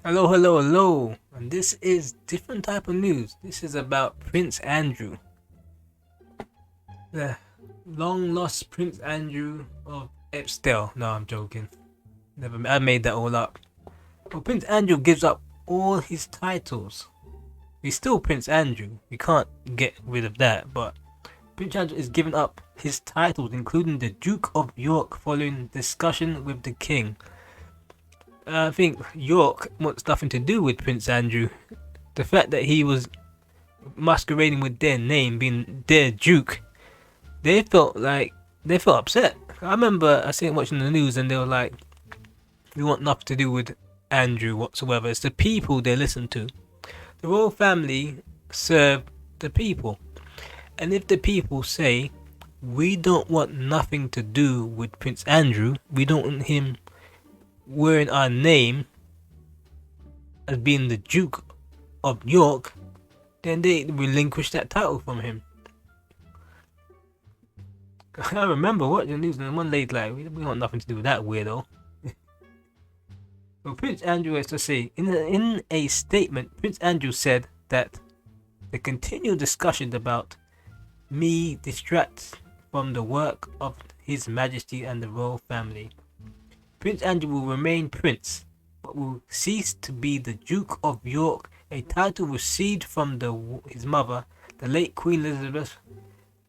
Hello, hello, hello. And this is different type of news. This is about Prince Andrew, the long lost Prince Andrew of Epstein. No, I'm joking. Never. I made that all up. Well, Prince Andrew gives up all his titles. He's still Prince Andrew. We can't get rid of that. But Prince Andrew is giving up his titles, including the Duke of York, following discussion with the King. I think York wants nothing to do with Prince Andrew. The fact that he was masquerading with their name, being their Duke, they felt upset. I remember I seen watching the news and they were like, "We want nothing to do with Andrew whatsoever. It's the people they listen to. The royal family serve the people, and if the people say we don't want nothing to do with Prince Andrew, we don't want him wearing our name as being the Duke of York, then they relinquish that title from him." I remember watching the news and one lady like, "We want nothing to do with that weirdo." Well, Prince Andrew has to say, in a statement, Prince Andrew said that the continued discussions about me distract from the work of His Majesty and the royal family. Prince Andrew will remain Prince, but will cease to be the Duke of York, a title received from his mother, the late Queen Elizabeth,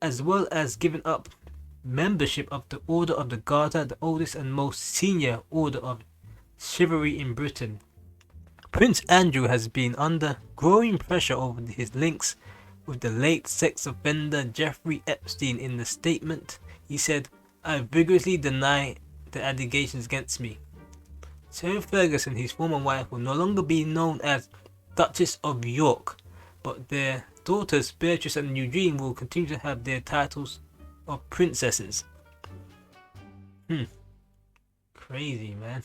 as well as giving up membership of the Order of the Garter, the oldest and most senior order of chivalry in Britain. Prince Andrew has been under growing pressure over his links with the late sex offender Jeffrey Epstein. In the statement, he said, "I vigorously deny the allegations against me." Sarah Ferguson, his former wife, will no longer be known as Duchess of York, but their daughters Beatrice and Eugene will continue to have their titles of princesses. Crazy, man.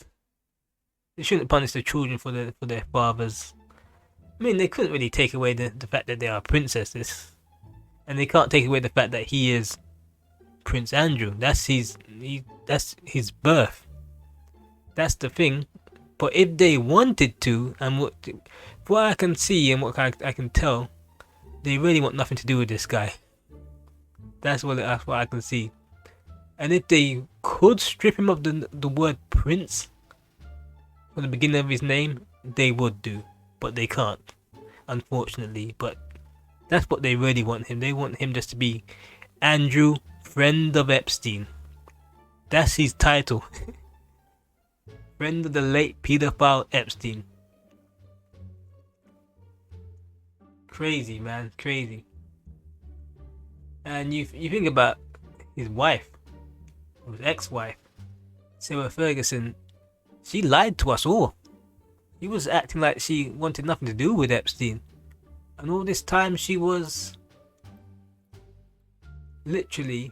They shouldn't punish the children for their fathers. I mean, they couldn't really take away the fact that they are princesses, and they can't take away the fact that he is Prince Andrew. That's his birth. That's the thing. But if they wanted to, and what I can see and what I can tell, they really want nothing to do with this guy. That's what I can see. And if they could strip him of the word prince from the beginning of his name, they would do. But they can't, unfortunately. But that's what they really want him. They want him just to be Andrew, Friend of Epstein. That's his title. Friend of the late pedophile Epstein. Crazy, man. Crazy. And you think about his wife, his ex-wife, Sarah Ferguson. She lied to us all. He was acting like she wanted nothing to do with Epstein. And all this time she was literally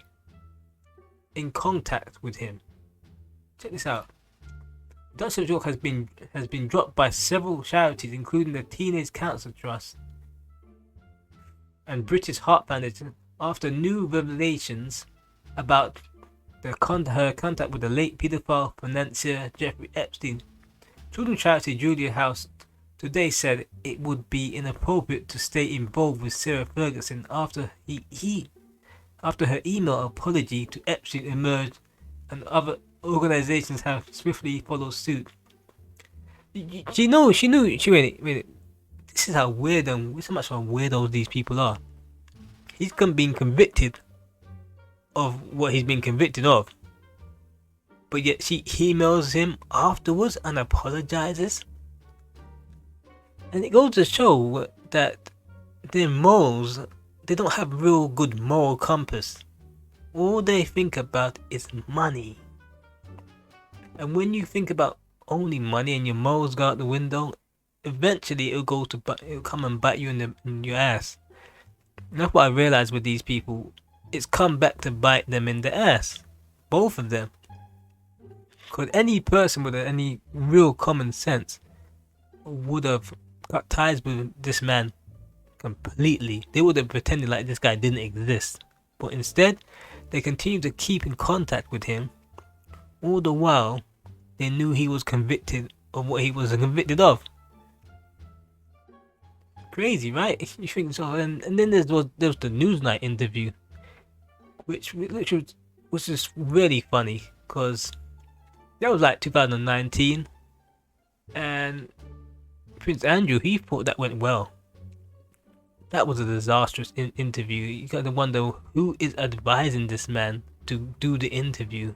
in contact with him. Check this out. Duchess of York has been dropped by several charities, including the Teenage Cancer Trust and British Heart Foundation, after new revelations about her contact with the late paedophile financier Jeffrey Epstein. Children's charity Julia House today said it would be inappropriate to stay involved with Sarah Ferguson after after her email apology to Epstein emerged, and other organizations have swiftly followed suit. She knew. Wait. This is how weird and this is how much of a weirdo these people are. He's being convicted of what he's been convicted of, but yet she emails him afterwards and apologizes. And it goes to show that their morals, they don't have real good moral compass. All they think about is money. And when you think about only money and your morals go out the window, eventually it'll come and bite you in your ass. And that's what I realized with these people. It's come back to bite them in the ass. Both of them. Because any person with any real common sense would have cut ties with this man completely. They would have pretended like this guy didn't exist. But instead, they continue to keep in contact with him. All the while, they knew he was convicted of what he was convicted of. Crazy, right? You think so? And then there was the Newsnight interview, which was just really funny because that was like 2019, and Prince Andrew, he thought that went well. That was a disastrous interview. You gotta wonder who is advising this man to do the interview.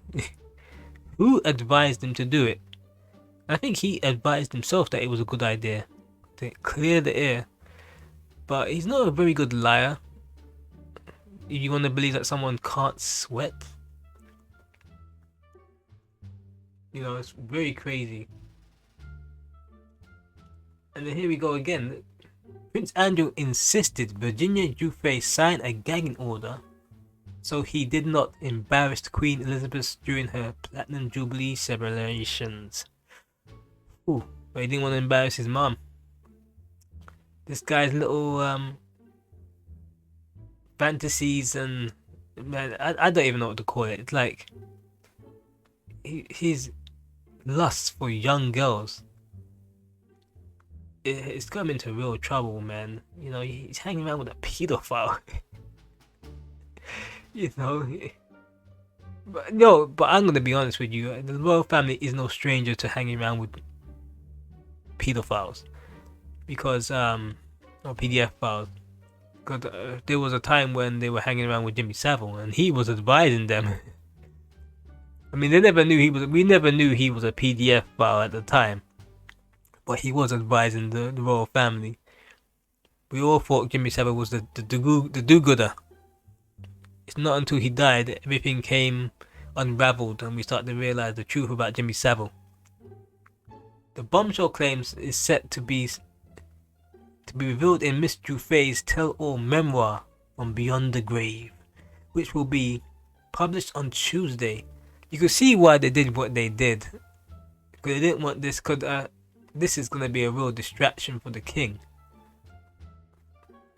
Who advised him to do it? I think he advised himself that it was a good idea to clear the air. But he's not a very good liar. If you want to believe that someone can't sweat, it's very crazy. And then here we go again. Prince Andrew insisted Virginia Giuffre sign a gagging order so he did not embarrass Queen Elizabeth during her Platinum Jubilee celebrations. Ooh, but he didn't want to embarrass his mom. This guy's little fantasies and man, I don't even know what to call it. It's like his lust for young girls. It's got him into real trouble, man. He's hanging around with a pedophile. But I'm gonna be honest with you. The royal family is no stranger to hanging around with pedophiles, because or PDF files. Because there was a time when they were hanging around with Jimmy Savile, and he was advising them. I mean, we never knew he was a PDF file at the time, but he was advising the royal family. We all thought Jimmy Savile was the do-gooder. It's not until he died that everything came unraveled and we started to realize the truth about Jimmy Savile. The bombshell claims is set to be revealed in Miss Giuffre's tell-all memoir From Beyond the Grave, which will be published on Tuesday. You can see why they did what they did, because they didn't want this. Because this is going to be a real distraction for the king.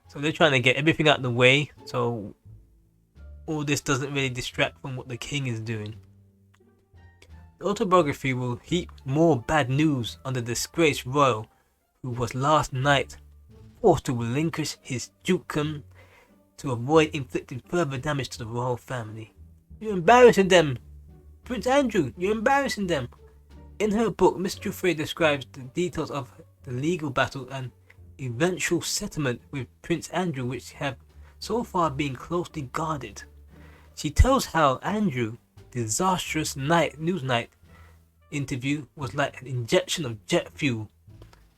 So they're trying to get everything out of the way, so all this doesn't really distract from what the king is doing. The autobiography will heap more bad news on the disgraced royal who was last night forced to relinquish his dukedom to avoid inflicting further damage to the royal family. You're embarrassing them, Prince Andrew, you're embarrassing them. In her book, Miss Giuffre describes the details of the legal battle and eventual settlement with Prince Andrew, which have so far been closely guarded. She tells how Andrew, disastrous Newsnight interview was like an injection of jet fuel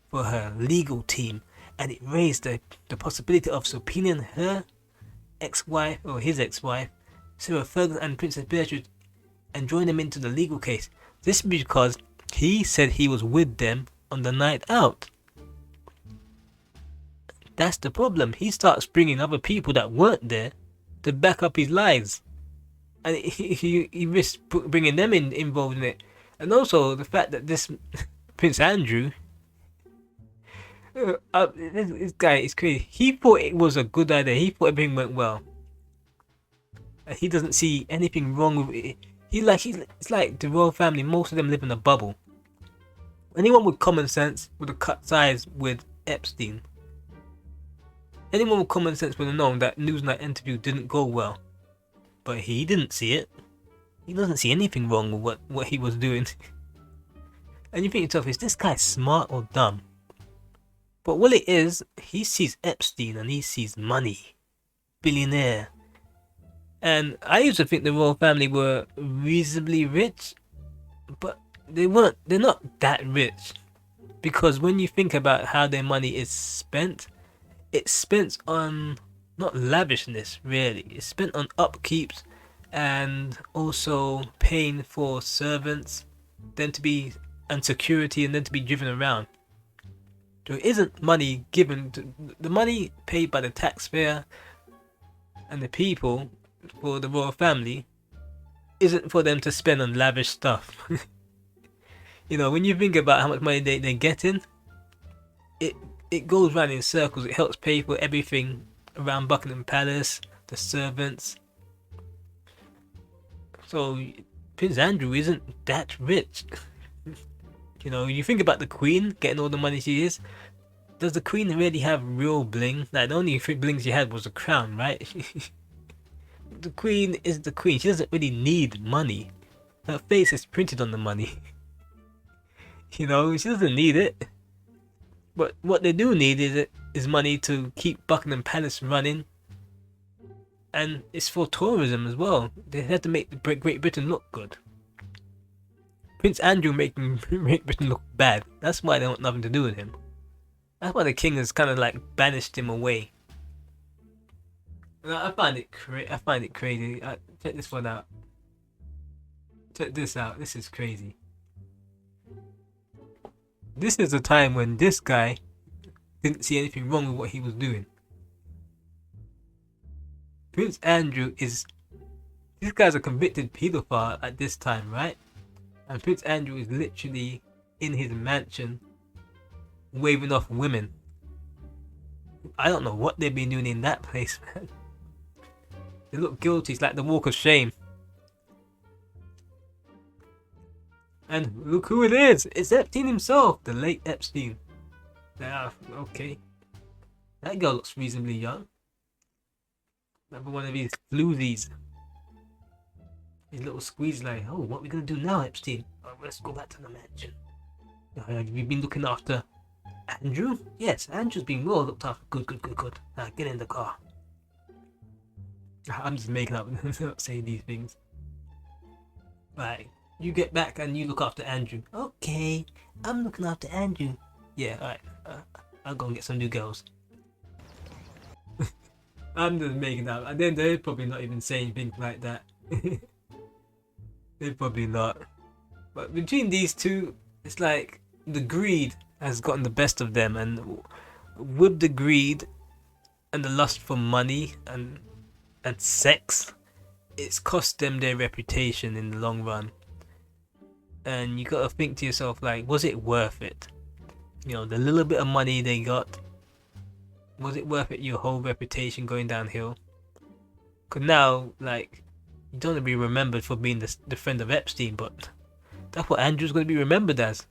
for her legal team, and it raised the possibility of subpoenaing her ex-wife or his ex-wife, Sarah Ferguson, and Princess Beatrice, and join them into the legal case. This because he said he was with them on the night out. That's the problem. He starts bringing other people that weren't there to back up his lies, and he risks bringing them involved in it. And also the fact that this Prince Andrew, this guy is crazy. He thought it was a good idea. He thought everything went well, and he doesn't see anything wrong with it. It's like the royal family. Most of them live in a bubble. Anyone with common sense would have cut ties with Epstein. Anyone with common sense would have known that Newsnight interview didn't go well. But he didn't see it. He doesn't see anything wrong with what he was doing. And you think to yourself, is this guy smart or dumb? But what it is, he sees Epstein and he sees money. Billionaire. And I used to think the royal family were reasonably rich, but they're not that rich. Because when you think about how their money is spent, it's spent on not lavishness really. It's spent on upkeeps and also paying for servants, and security, and then to be driven around. So it isn't money given to the money paid by the taxpayer and the people for the royal family isn't for them to spend on lavish stuff. When you think about how much money they're getting, it goes round in circles. It helps pay for everything around Buckingham Palace, the servants. So Prince Andrew isn't that rich. You think about the Queen getting all the money she is. does the queen really have real bling? Like, the only bling she had was a crown, right? The queen is the queen. She doesn't really need money. Her face is printed on the money. You know, she doesn't need it. But what they do need is money to keep Buckingham Palace running. And it's for tourism as well. They have to make Great Britain look good. Prince Andrew making Great Britain look bad. That's why they want nothing to do with him. That's why the king has kind of like banished him away. I find it crazy. Check this one out. Check this out. This is crazy. This is a time when this guy didn't see anything wrong with what he was doing. Prince Andrew is... This guy's a convicted paedophile at this time, right? And Prince Andrew is literally in his mansion waving off women. I don't know what they've been doing in that place, man. They look guilty. It's like the walk of shame. And look who it is. It's Epstein himself. The late Epstein. Ah, okay. That girl looks reasonably young. Another one of these floozies. These little squeeze like, oh, what are we going to do now, Epstein? Oh, let's go back to the mansion. Have you been looking after Andrew? Yes, Andrew's been well looked after. Good. Now get in the car. I'm just making up, not saying these things. Right, you get back and you look after Andrew. Okay, I'm looking after Andrew. Yeah, alright. I'll go and get some new girls. I'm just making up. And then they're probably not even saying things like that. They're probably not. But between these two, it's like the greed has gotten the best of them, and with the greed and the lust for money and sex, it's cost them their reputation in the long run. And you gotta think to yourself, like, was it worth it? You know, the little bit of money they got, was it worth it, your whole reputation going downhill? Because now, like, you don't want to be remembered for being the friend of Epstein, but that's what Andrew's going to be remembered as.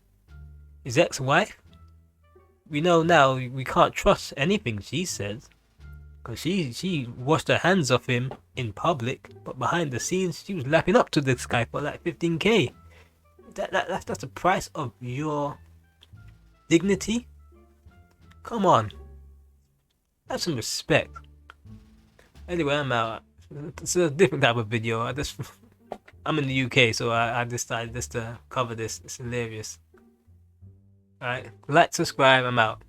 His ex-wife? We know now we can't trust anything she says. Because she washed her hands off him in public, but behind the scenes, she was lapping up to this guy for like 15k. That's the price of your dignity? Come on. Have some respect. Anyway, I'm out. It's a different type of video. I'm in the UK, so I decided just to cover this. It's hilarious. Alright, like, subscribe, I'm out.